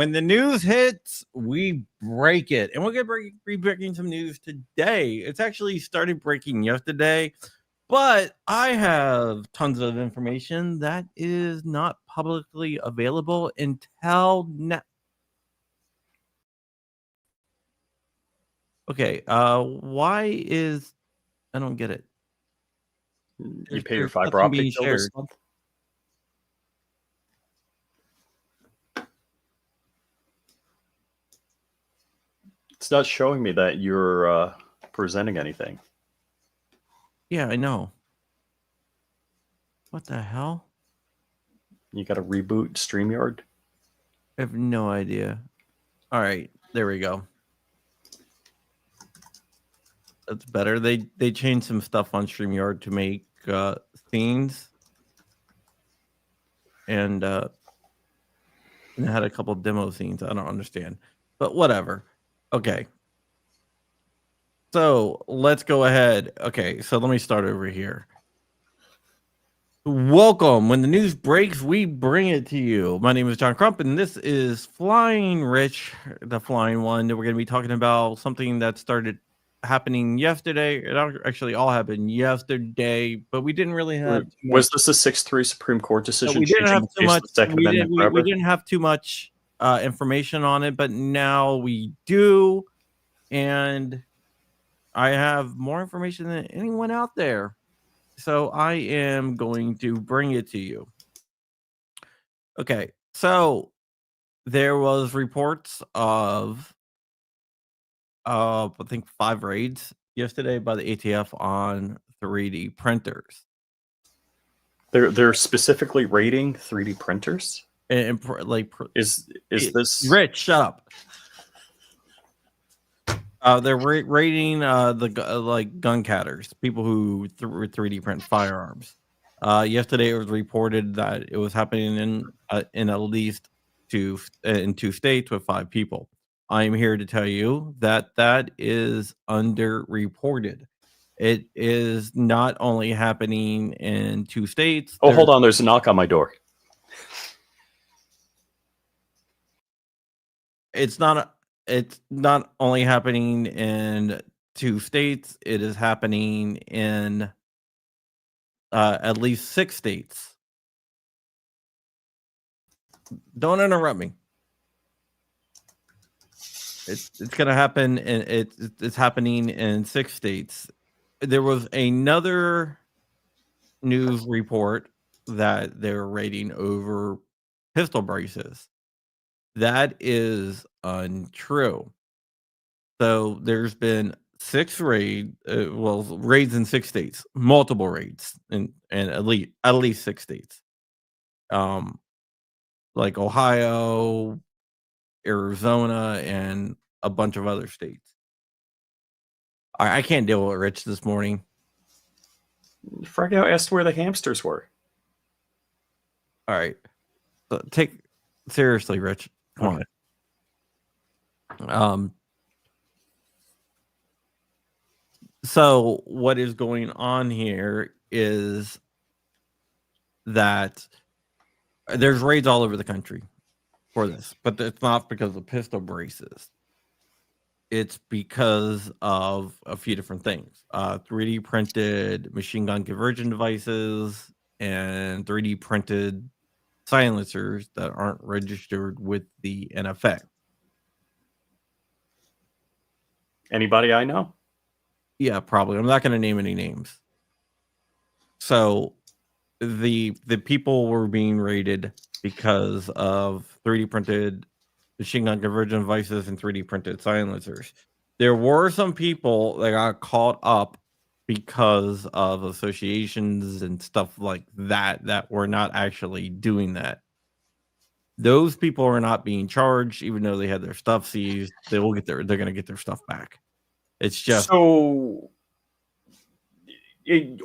When the news hits, we break it. And we're going to be breaking some news today. It's actually started breaking yesterday, but I have tons of information that is not publicly available until now. Okay, why is... I don't get it. You pay your fiber optic bill this month? It's not showing me that you're presenting anything. Yeah, I know. What the hell? You got to reboot StreamYard? I have no idea. All right, there we go. That's better. They changed some stuff on StreamYard to make scenes, and it had a couple demo scenes. I don't understand, but whatever. Okay, so let's go ahead. Okay, so let me start over here. Welcome. When the news breaks, we bring it to you. My name is John Crump, and this is Flying Rich, the flying one. We're going to be talking about something that started happening yesterday. It actually all happened yesterday, but we didn't really have... Was this a 6-3 Supreme Court decision? We didn't have too much. We didn't have too much information on it, but now we do, and I have more information than anyone out there. So I am going to bring it to you. Okay, so there was reports of I think 5 raids yesterday by the ATF on 3D printers. They're specifically raiding 3D printers? And like, is this... Rich, shut up. They're raiding the gun catters, people who 3D print firearms. Yesterday, it was reported that it was happening in at least two states with 5 people. I am here to tell you that that is underreported. It is not only happening in 2 states. Oh, hold on! There's a knock on my door. It's not only happening in 2 states, it is happening in at least 6 states. Don't interrupt me. It's going to happen, and it's happening in 6 states. There was another news report that they were raiding over pistol braces. That is untrue. So there's been 6 raids in 6 states, multiple raids, and at least 6 states, like Ohio, Arizona, and a bunch of other states. I can't deal with Rich this morning. Fraggo asked where the hamsters were. All right, so take seriously, Rich. Come on. So what is going on here is that there's raids all over the country for this, but it's not because of pistol braces. It's because of a few different things. 3D printed machine gun conversion devices and 3D printed silencers that aren't registered with the NFA. Anybody I know? Yeah, probably. I'm not going to name any names. So the people were being raided because of 3D printed machine gun conversion devices and 3D printed silencers. There were some people that got caught up because of associations and stuff like that were not actually doing that. Those people are not being charged, even though they had their stuff seized. They're going to get their stuff back. It's just... So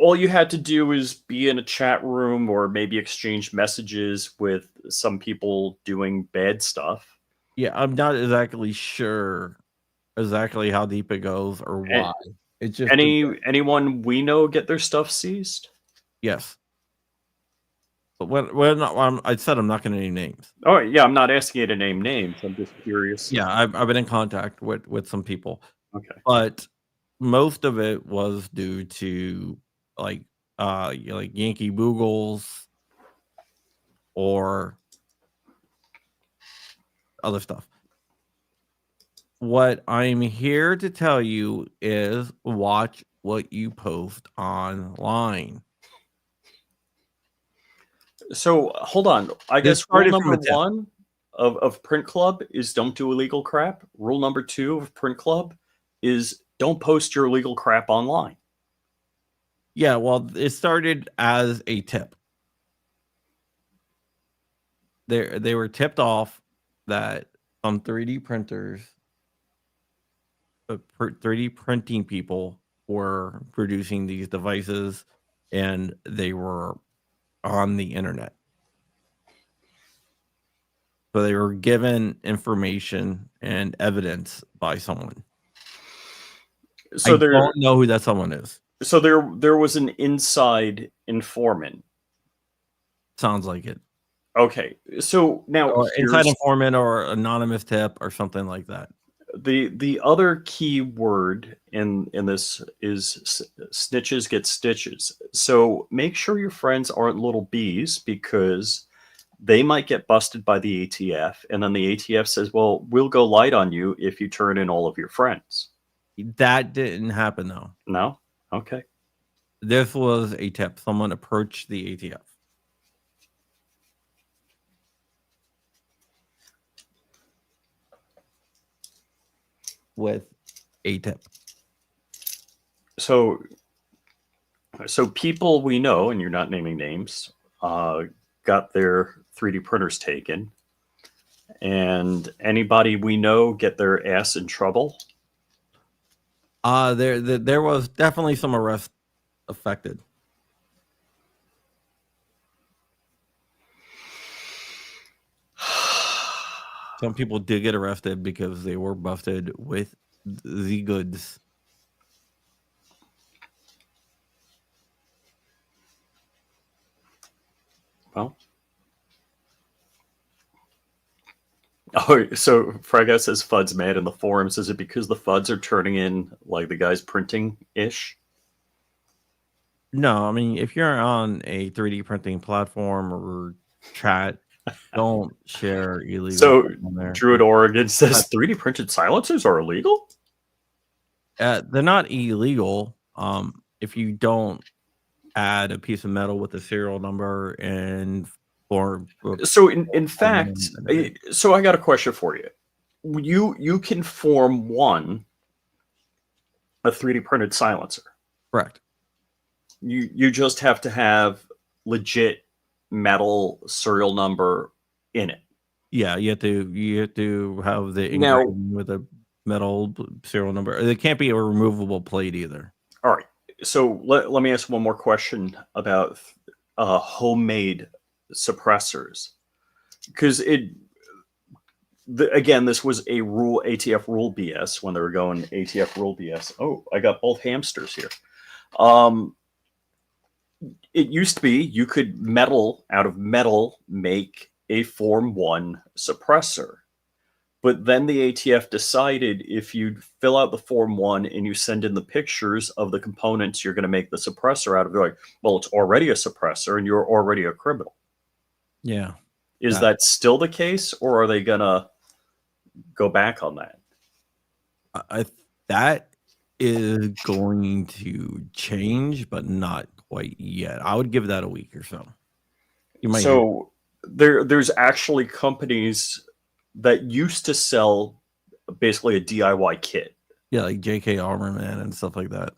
all you had to do is be in a chat room or maybe exchange messages with some people doing bad stuff. Yeah, I'm not exactly sure exactly how deep it goes or why. It's just anyone we know get their stuff seized? Yes. But I said I'm not going to name names. Oh yeah, I'm not asking you to name names. I'm just curious. Yeah, I've been in contact with some people, Okay. but most of it was due to like like Yankee Boogles or other stuff. What I'm here to tell you is watch what you post online. So hold on. I This guess rule started from number a tip. one of Print Club is don't do illegal crap. Rule number two of Print Club is don't post your illegal crap online. Yeah, well, it started as a tip. They were tipped off that some 3D printers, 3D printing people were producing these devices, and they were on the internet. So they were given information and evidence by someone. So I don't know who that someone is. so there was an inside informant. Sounds like it. Okay. So now Or inside here's informant or anonymous tip or something like that. the other key word in this is snitches get stitches. So make sure your friends aren't little bees because they might get busted by the ATF, and then the ATF says, "Well, we'll go light on you if you turn in all of your friends." That didn't happen though. No? Okay. This was a tip. Someone approached the ATF with a tip. So people we know, and you're not naming names, got their 3D printers taken, and anybody we know get their ass in trouble. There was definitely some arrest affected. Some people did get arrested because they were busted with the goods. Well, oh, so Frega says FUD's mad in the forums. Is it because the FUDs are turning in like the guys printing ish? No, I mean, if you're on a 3D printing platform or chat, don't share illegal So stuff on there. Druid Oregon says 3D printed silencers are illegal? They're not illegal. If you don't add a piece of metal with a serial number and or So in fact, so I got a question for you. You can form a 3D printed silencer. correct. You just have to have legit metal serial number in it. Yeah, you have to have the Now, engraving with a metal serial number. It can't be a removable plate either. all right. So let me ask one more question about homemade suppressors, because again, this was a rule ATF rule BS when they were going ATF rule BS. Oh, I got both hamsters here. It used to be you could out of metal make a Form 1 suppressor. But then the ATF decided if you fill out the Form 1 and you send in the pictures of the components you're going to make the suppressor out of, they're like, well, it's already a suppressor and you're already a criminal. Yeah. Is that still the case, or are they going to go back on that? That is going to change, but not quite yet. I would give that a week or so. You might there's actually companies that used to sell basically a DIY kit. Yeah, like JK Armorman and stuff like that.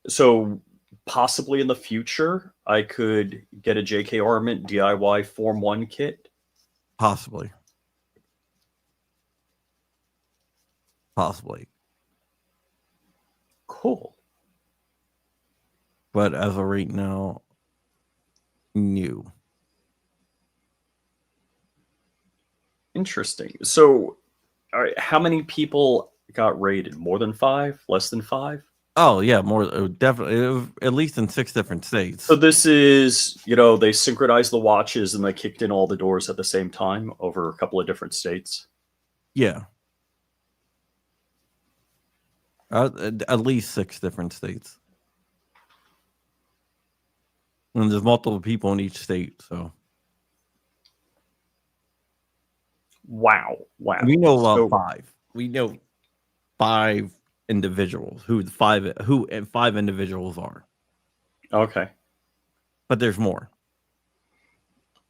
So possibly in the future, I could get a JK Armament DIY Form 1 kit. Possibly. Cool. But as of right now, new. Interesting. So, all right, how many people got raided? More than 5? Less than 5? Oh yeah, more definitely, at least in 6 different states. So this is, they synchronized the watches and they kicked in all the doors at the same time over a couple of different states. Yeah. At least 6 different states. And there's multiple people in each state, so. Wow. We know about So, 5. We know 5 individuals who 5 individuals are. okay. But there's more.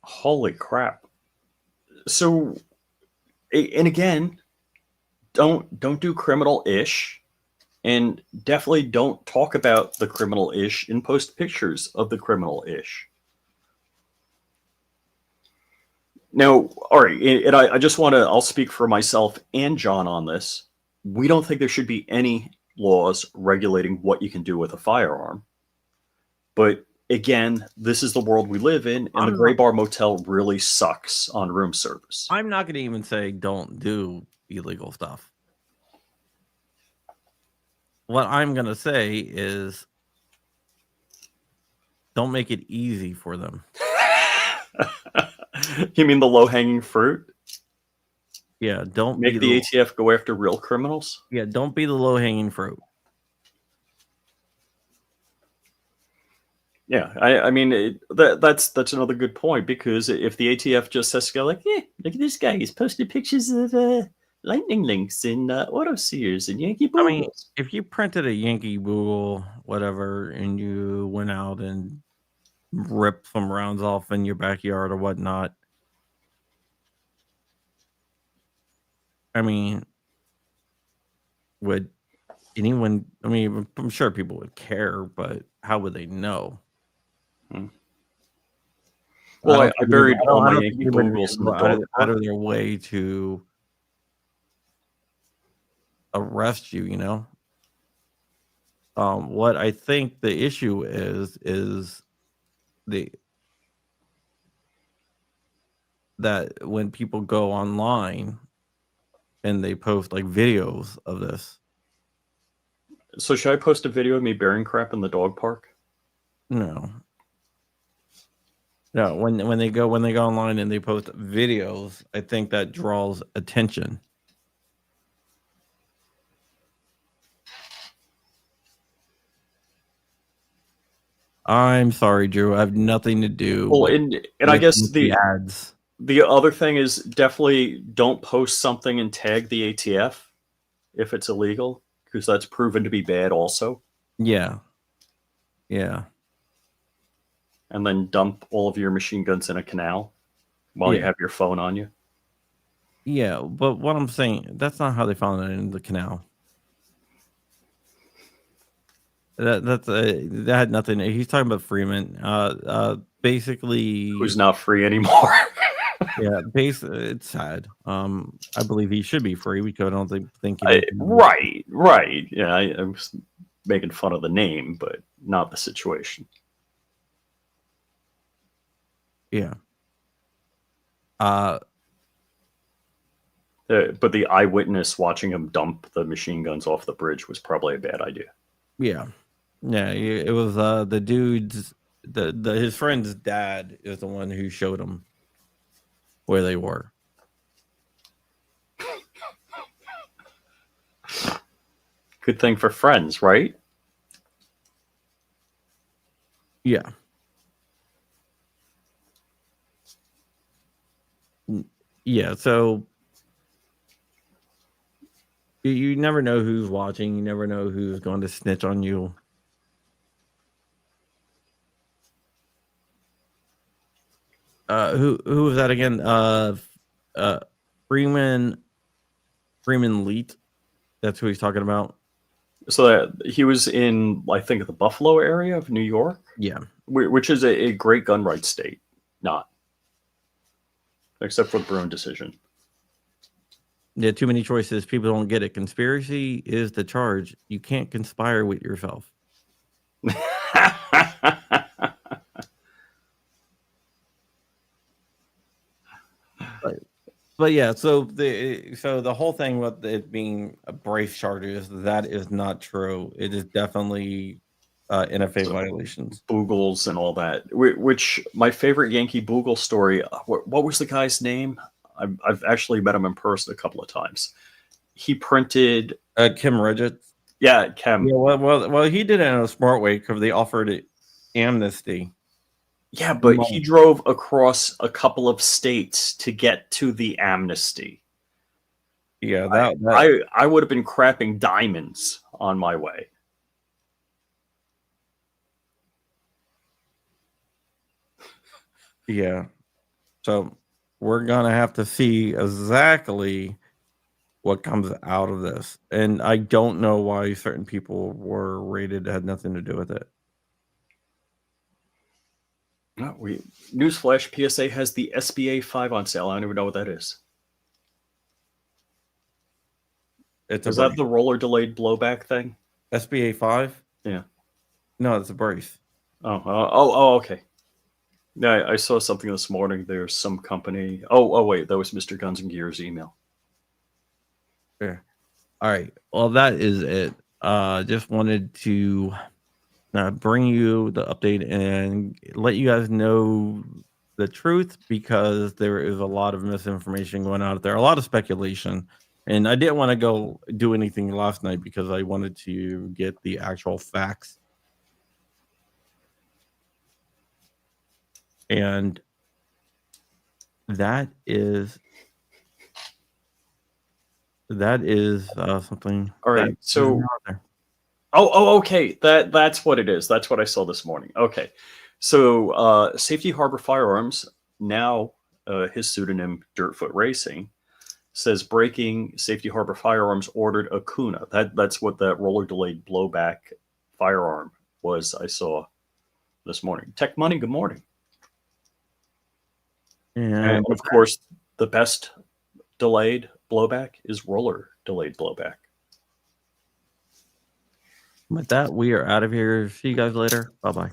Holy crap. So, and again, don't do criminal-ish, and definitely don't talk about the criminal-ish and post pictures of the criminal-ish. Now, all right, and I just want to, I'll speak for myself and John on this. We don't think there should be any laws regulating what you can do with a firearm. But again, this is the world we live in, and the Gray Bar Motel really sucks on room service. I'm not going to even say don't do illegal stuff. What I'm going to say is don't make it easy for them. You mean the low-hanging fruit? Yeah, don't make the ATF go after real criminals? Yeah, don't be the low-hanging fruit. Yeah, I mean, that's another good point, because if the ATF just has to go like, yeah, look at this guy, he's posted pictures of lightning links in auto sears and Yankee Boogles. I mean, if you printed a Yankee Boogle, whatever, and you went out and ripped some rounds off in your backyard or whatnot, I mean, would anyone? I mean, I'm sure people would care, but how would they know? Well, I buried all my Yankee Boogles in the dog out of their way to arrest you, you know. What I think the issue is that when people go online and they post like videos of this. So should I post a video of me burying crap in the dog park? No. No, when they go online and they post videos, I think that draws attention. I'm sorry, Drew. I have nothing to do. Well, and I guess the ads. The other thing is definitely don't post something and tag the ATF if it's illegal, because that's proven to be bad also. Yeah. Yeah. And then dump all of your machine guns in a canal while you have your phone on you. Yeah, but what I'm saying, that's not how they found it in the canal. That had nothing. He's talking about Freeman. Basically, who's not free anymore. Yeah, it's sad. I believe he should be free because I don't think right. Yeah, I was making fun of the name, but not the situation. Yeah. But the eyewitness watching him dump the machine guns off the bridge was probably a bad idea. Yeah. It was the dude's his friend's dad is the one who showed him where they were. Good thing for friends, right? Yeah. Yeah, so you never know who's watching. You never know who's going to snitch on you. Who was that again? Freeman Leet. That's who he's talking about. So he was in, I think, the Buffalo area of New York. Yeah, which is a great gun rights state. Not, except for the Bruin decision. Yeah, too many choices. People don't get it. Conspiracy is the charge. You can't conspire with yourself. But yeah, so the whole thing with it being a brace charges, that is not true. It is definitely NFA So, violations. Boogles and all that. Which my favorite Yankee Boogle story. What was the guy's name? I've actually met him in person a couple of times. He printed. Kim Ridgett. Yeah, Chem. Yeah, well, he did it in a smart way because they offered it amnesty. Yeah, but he drove across a couple of states to get to the amnesty. Yeah, I would have been crapping diamonds on my way. yeah. So we're gonna have to see exactly what comes out of this, and I don't know why certain people were rated. It had nothing to do with it. No, newsflash: PSA has the SBA 5 on sale. I don't even know what that is. Is that the roller delayed blowback thing? SBA 5? Yeah. No, it's a brace. Oh, okay. Yeah, I saw something this morning. There's some company. Oh, wait, that was Mr. Guns and Gears email. Yeah. All right. Well, that is it. Just wanted to bring you the update and let you guys know the truth, because there is a lot of misinformation going out there, a lot of speculation. And I didn't want to go do anything last night because I wanted to get the actual facts. And that is something. All right. So, okay. That's what it is. That's what I saw this morning. Okay. So, Safety Harbor Firearms, now his pseudonym Dirtfoot Racing, says breaking Safety Harbor Firearms ordered a Kuna. That's what that roller delayed blowback firearm was I saw this morning. Tech Money, good morning. And of course, the best delayed blowback is roller delayed blowback. With that, we are out of here. See you guys later. Bye-bye.